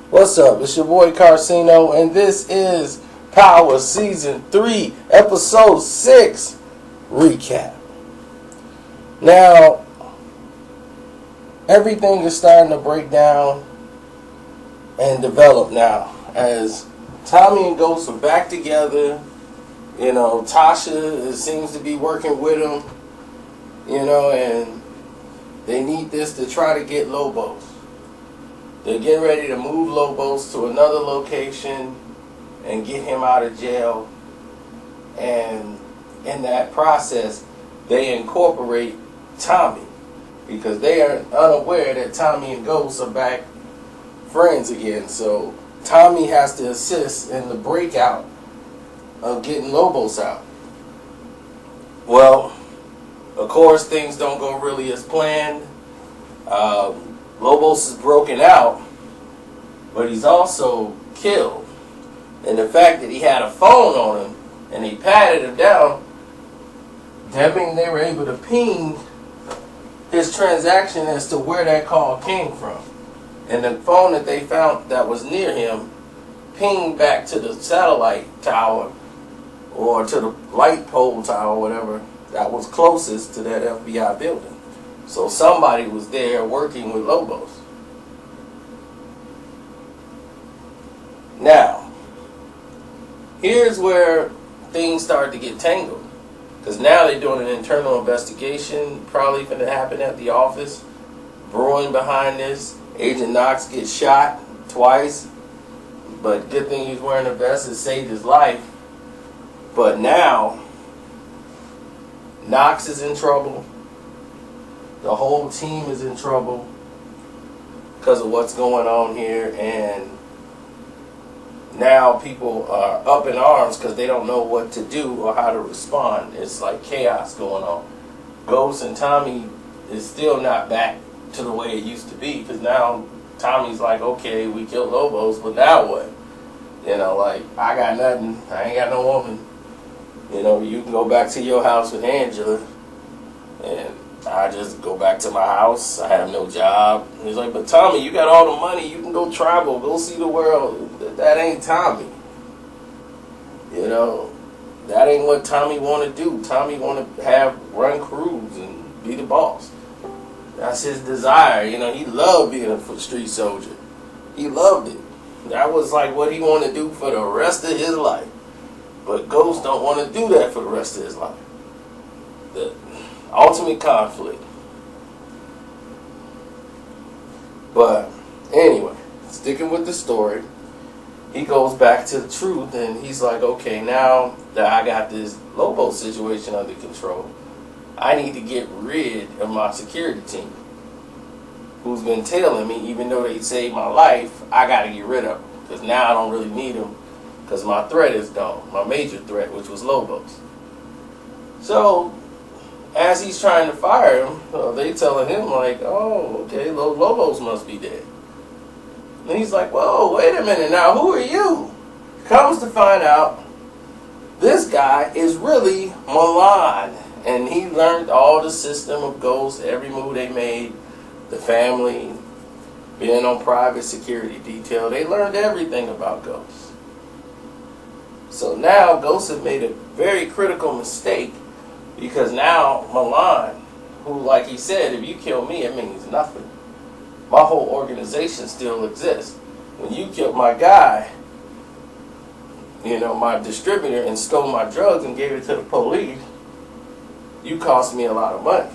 What's up? It's your boy Karceno, and this is Power Season 3, Episode 6 Recap. Now, everything is starting to break down and develop now as Tommy and Ghost are back together. You know, Tasha seems to be working with him, and they need this to try to get Lobos. They're getting ready to move Lobos to another location and get him out of jail. And in that process, they incorporate Tommy because they are unaware that Tommy and Ghost are back friends again. So Tommy has to assist in the breakout of getting Lobos out. Well, of course, things don't go really as planned. Lobos is broken out, but he's also killed. And the fact that he had a phone on him and he patted him down, that means they were able to ping his transaction as to where that call came from. And the phone that they found that was near him pinged back to the satellite tower or to the light pole tower, whatever, that was closest to that FBI building. So somebody was there working with Lobos. Now, here's where things start to get tangled. Because now they're doing an internal investigation, probably going to happen at the office. Brewing behind this, Agent Knox gets shot twice. But good thing he's wearing a vest, it saved his life. But now, Knox is in trouble. The whole team is in trouble because of what's going on here, and now people are up in arms because they don't know what to do or how to respond. It's like chaos going on. Ghost and Tommy is still not back to the way it used to be because now Tommy's like, okay, we killed Lobos, but now what? Like, I got nothing. I ain't got no woman. You can go back to your house with Angela, and I just go back to my house. I have no job. He's like, but Tommy, you got all the money. You can go travel. Go see the world. That ain't Tommy. That ain't what Tommy want to do. Tommy want to run crews and be the boss. That's his desire. He loved being a street soldier. He loved it. That was like what he wanted to do for the rest of his life. But Ghost don't want to do that for the rest of his life. The ultimate conflict. But anyway, sticking with the story, he goes back to the truth and he's like, okay, now that I got this Lobo situation under control, I need to get rid of my security team who's been tailing me. Even though they saved my life, I got to get rid of them because now I don't really need them because my threat is gone, my major threat, which was Lobos. So as he's trying to fire him, they telling him like, oh, okay, Lobos must be dead. And he's like, whoa, wait a minute now, who are you? Comes to find out, this guy is really Milan. And he learned all the system of Ghost, every move they made, the family, being on private security detail. They learned everything about Ghost. So now Ghost has made a very critical mistake because now Milan, who, like he said, if you kill me, it means nothing. My whole organization still exists. When you killed my guy, my distributor, and stole my drugs and gave it to the police, you cost me a lot of money.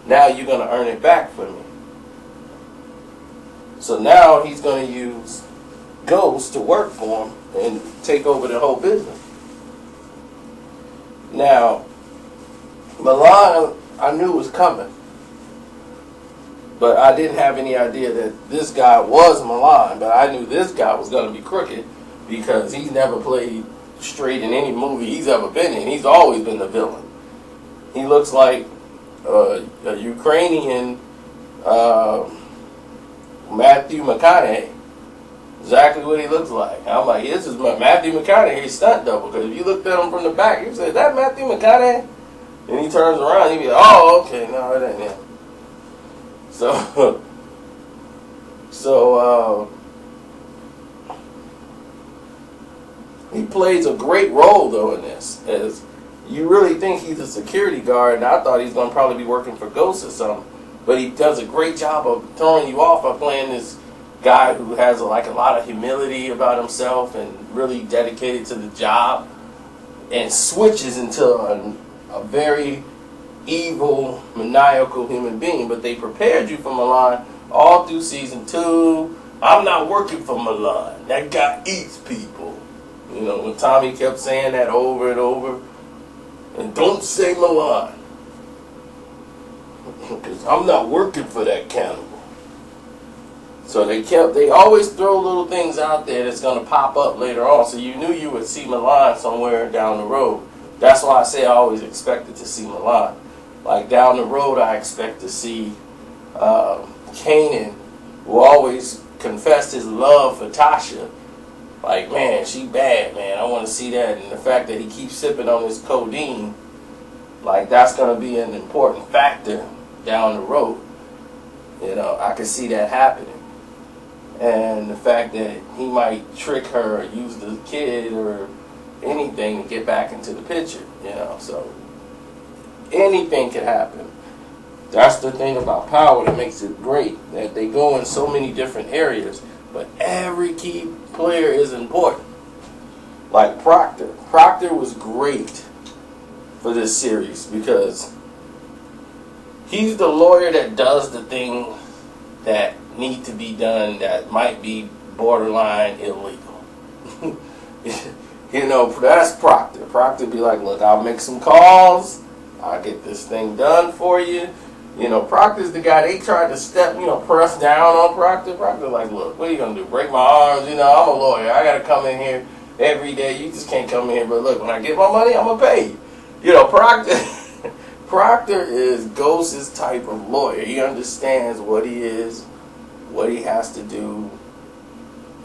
Now you're going to earn it back for me. So now he's going to use Ghost to work for him and take over the whole business. Now, Milan, I knew was coming, but I didn't have any idea that this guy was Milan. But I knew this guy was going to be crooked because he's never played straight in any movie he's ever been in. He's always been the villain. He looks like a Ukrainian Matthew McConaughey. Exactly what he looks like. I'm like, this is Matthew McConaughey's stunt double. Because if you looked at him from the back, you say, is that Matthew McConaughey? And he turns around, he'd be like, oh, okay, no, it ain't him. So plays a great role though in this. As you really think he's a security guard, and I thought he's going to probably be working for Ghost or something. But he does a great job of throwing you off by playing this guy who has a lot of humility about himself and really dedicated to the job, and switches into a very evil, maniacal human being. But they prepared you for Milan all through season 2. I'm not working for Milan. That guy eats people. You know, when Tommy kept saying that over and over, and don't say Milan, because I'm not working for that cannibal. So they always throw little things out there that's going to pop up later on. So you knew you would see Milan somewhere down the road. That's why I say I always expected to see Milan. Like down the road, I expect to see Kanan, who always confessed his love for Tasha. Like, man, she bad, man. I want to see that. And the fact that he keeps sipping on his codeine, like that's going to be an important factor down the road. You know, I could see that happening. And the fact that he might trick her or use the kid or anything to get back into the picture, you know. So anything could happen. That's the thing about Power that makes it great, that they go in so many different areas, but every key player is important. Like Proctor. Proctor was great for this series because he's the lawyer that does the thing that need to be done that might be borderline illegal. You know, that's Proctor. Proctor be like, look, I'll make some calls. I'll get this thing done for you. You know, Proctor's the guy, they tried to press down on Proctor. Proctor like, look, what are you going to do, break my arms? You know, I'm a lawyer. I got to come in here every day. You just can't come in here. But look, when I get my money, I'm going to pay you. You know, Proctor is Ghost's type of lawyer. He understands what he is, what he has to do.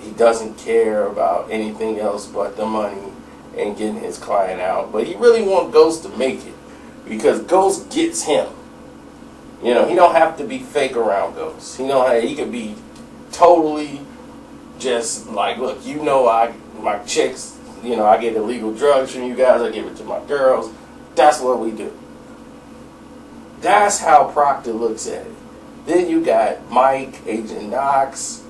He doesn't care about anything else but the money and getting his client out. But he really wants Ghost to make it because Ghost gets him. You know, he don't have to be fake around Ghost. He could be totally just like, look, you know, my chicks, you know, I get illegal drugs from you guys. I give it to my girls. That's what we do. That's how Proctor looks at it. Then you got Mike, Agent Knox.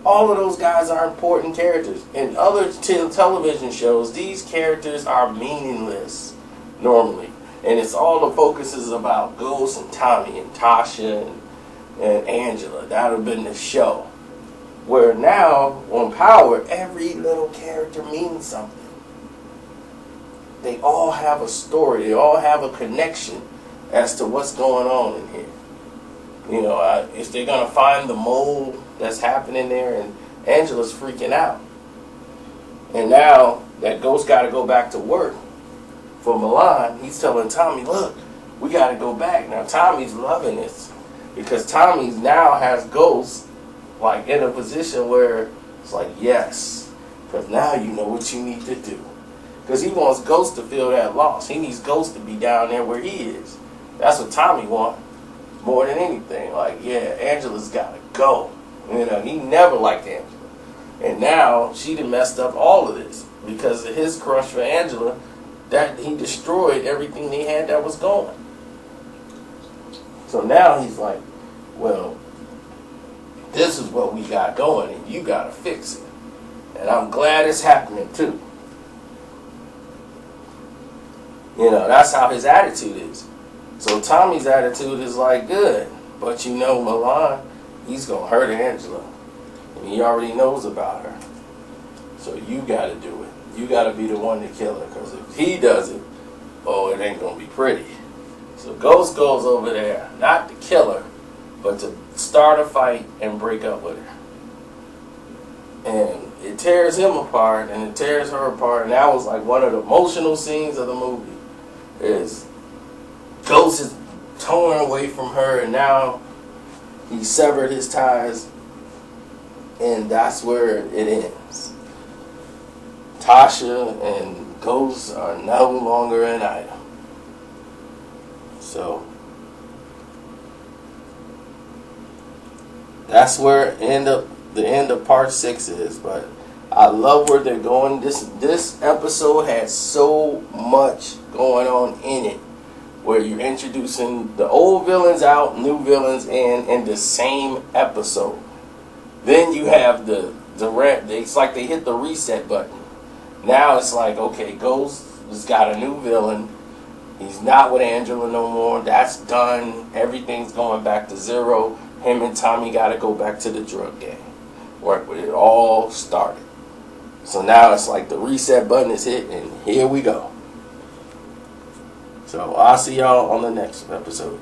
All of those guys are important characters. In other television shows, these characters are meaningless normally. And it's all the focus is about Ghost and Tommy and Tasha and Angela. That would have been the show. Where now, on Power, every little character means something. They all have a story. They all have a connection as to what's going on in here. You know, if they're going to find the mole that's happening there, and Angela's freaking out. And now that Ghost got to go back to work for Milan, he's telling Tommy, look, we got to go back. Now, Tommy's loving this because Tommy now has Ghost like in a position where it's like, yes, because now you know what you need to do. Because he wants Ghost to feel that loss. He needs Ghost to be down there where he is. That's what Tommy wants more than anything. Like, yeah, Angela's got to go. You know, he never liked Angela. And now she done messed up all of this because of his crush for Angela. That he destroyed everything they had that was going. So now he's like, well, this is what we got going and you got to fix it. And I'm glad it's happening too. You know, that's how his attitude is. So Tommy's attitude is like, good. But you know, Milan, he's going to hurt Angela. And he already knows about her. So you got to do it. You got to be the one to kill her. Because if he does it, oh, it ain't going to be pretty. So Ghost goes over there, not to kill her, but to start a fight and break up with her. And it tears him apart and it tears her apart. And that was like one of the emotional scenes of the movie. Is Ghost is torn away from her and now he severed his ties. And that's where it ends. Tasha and Ghost are no longer an item. So that's where the end of part 6 is. But I love where they're going. This episode has so much going on in it, where you're introducing the old villains out, new villains in the same episode. Then you have it's like they hit the reset button. Now it's like, okay, Ghost has got a new villain. He's not with Angela no more. That's done. Everything's going back to zero. Him and Tommy got to go back to the drug gang, where it all started. So now it's like the reset button is hit, and here we go. So I'll see y'all on the next episode.